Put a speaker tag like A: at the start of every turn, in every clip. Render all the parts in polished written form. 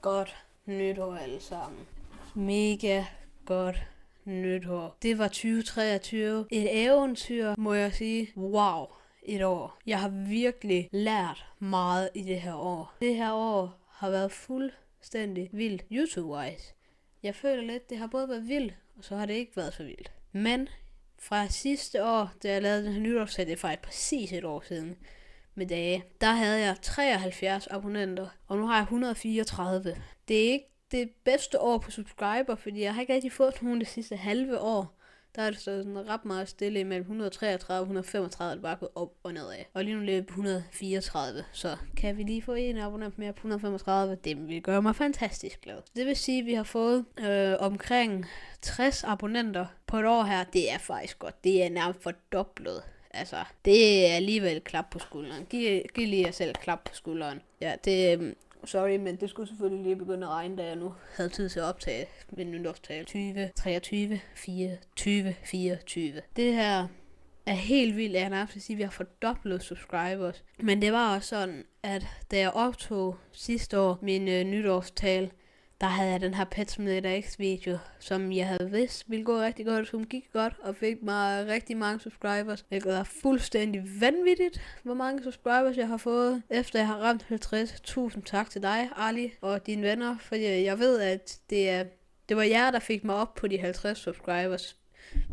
A: godt nytår alle sammen. Mega godt nytår. Det var 2023. Et eventyr, må jeg sige. Wow, et år. Jeg har virkelig lært meget i det her år. Det her år har været fuldstændig vildt YouTube-wise. Jeg føler lidt, det har både været vildt, og så har det ikke været så vildt. Men fra sidste år, da jeg lavede den her nytårstale, det er faktisk præcis et år siden med dage, der havde jeg 73 abonnenter, og nu har jeg 134. Det er ikke det bedste år på subscriber, fordi jeg har ikke rigtig fået nogen det sidste halve år. Der er det sådan ret meget stille imellem 133 og 135, det bare gået op og nedad. Og lige nu lever jeg på 134, så kan vi lige få en abonnent mere på 135, det vil gøre mig fantastisk glad. Det vil sige, at vi har fået omkring 60 abonnenter på et år her. Det er faktisk godt, det er nærmest fordoblet. Altså, det er alligevel klap på skulderen. Giv lige jer selv klap på skulderen. Ja, det... Sorry, men det skulle selvfølgelig lige begynde at regne, da jeg nu havde tid til at optage min nytårstale. 23, 24. Det her er helt vildt, jeg nærmest vil sige, at vi har fordoblet subscribers. Men det var også sådan, at da jeg optog sidste år min nytårstale, der havde jeg den her Pet Simulator X video, som jeg havde vidst ville gå rigtig godt, som gik godt, og fik mig rigtig mange subscribers. Hvilket er fuldstændig vanvittigt, hvor mange subscribers jeg har fået, efter jeg har ramt 50. Tusind tak til dig, Ali, og dine venner, fordi jeg ved, at det var jer, der fik mig op på de 50 subscribers.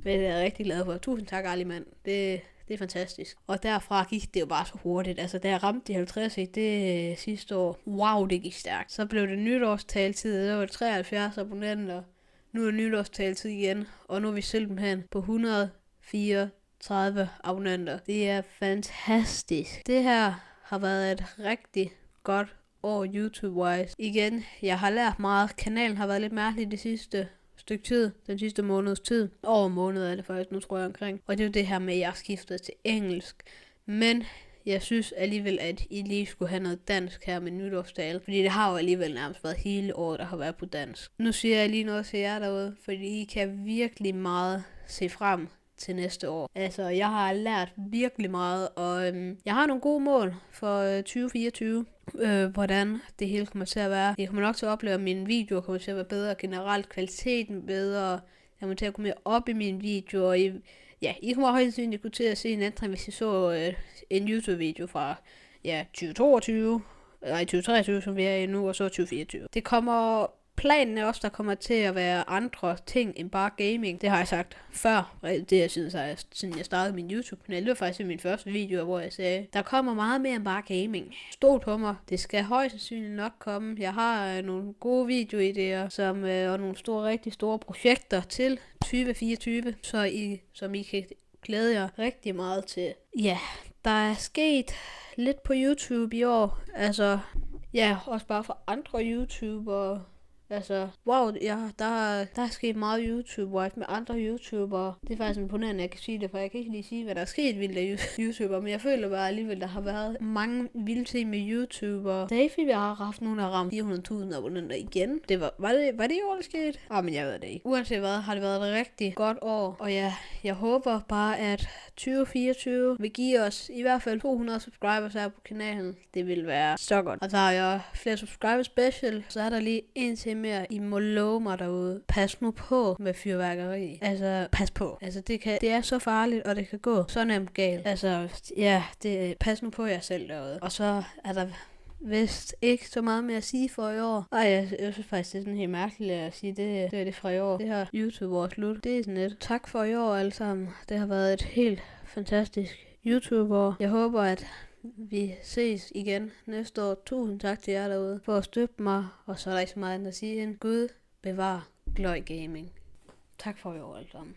A: Det er jeg rigtig glad for. Tusind tak, Ali, mand. Det er fantastisk. Og derfra gik det jo bare så hurtigt. Altså, da jeg ramte de 50 det sidste år, wow, det gik stærkt. Så blev det nytårstaltid, der var 73 abonnenter. Nu er det nytårstaltid igen, og nu er vi simpelthen på 134 abonnenter. Det er fantastisk. Det her har været et rigtig godt år YouTube-wise. Igen, jeg har lært meget. Kanalen har været lidt mærkelig det sidste stykke tid, den sidste måneds tid. Over måned er det faktisk, nu tror jeg omkring. Og det er jo det her med, at jeg har skiftet til engelsk. Men jeg synes alligevel, at I lige skulle have noget dansk her med nytårstale. Fordi det har jo alligevel nærmest været hele året, der har været på dansk. Nu siger jeg lige noget til jer derude, fordi I kan virkelig meget se frem til næste år. Altså, jeg har lært virkelig meget, og jeg har nogle gode mål for 2024. Hvordan det hele kommer til at være. Jeg kommer nok til at opleve, at mine videoer kommer til at være bedre, generelt kvaliteten bedre. Jeg kommer til at komme mere op i mine videoer. I kommer højst sandsynligt kunne til at se en ændring, hvis I så en YouTube-video fra 2023, som vi er i nu, og så 2024. Det kommer... Planen er også, der kommer til at være andre ting end bare gaming. Det har jeg sagt før. Det er siden jeg startede min YouTube-kanal. Det var faktisk min første video, hvor jeg sagde, der kommer meget mere end bare gaming. Stol på mig. Det skal højst sandsynligt nok komme. Jeg har nogle gode videoidéer, og nogle rigtig store projekter til 2024, som I kan glæde jer rigtig meget til. Ja, der er sket lidt på YouTube i år. Altså, også bare for andre YouTubere. Altså, wow, der er sket meget YouTube-wise med andre YouTubere. Det er faktisk imponerende, at jeg kan sige det, for jeg kan ikke lige sige, hvad der er sket vildt af YouTubere, men jeg føler bare alligevel, der har været mange vilde ting med YouTubere. Davey, vi har haft nogen, der har ramt 400.000 abonnenter igen. Var det i år, det skete? Men jeg ved det ikke. Uanset hvad, har det været et rigtig godt år, og jeg håber bare, at 2024 vil give os i hvert fald 200 subscribers her på kanalen. Det vil være så godt. Og så har jeg flere subscriber special, så er der lige en til mere. I må love mig derude. Pas nu på med fyrværkeri. Altså, pas på. Altså, det er så farligt, og det kan gå så nemt galt. Altså, pas nu på jer selv derude. Og så er der vist ikke så meget mere at sige for i år. Jeg synes faktisk, det er sådan helt mærkeligt at sige, det er det fra i år. Det her YouTube-år slut. Det er sådan lidt. Tak for i år alle sammen. Det har været et helt fantastisk YouTube-år. Jeg håber, at vi ses igen næste år. Tusind tak til jer derude for at støtte mig. Og så er der ikke så meget andet at sige end Gud bevar Gløj Gaming. Tak for i år alle sammen.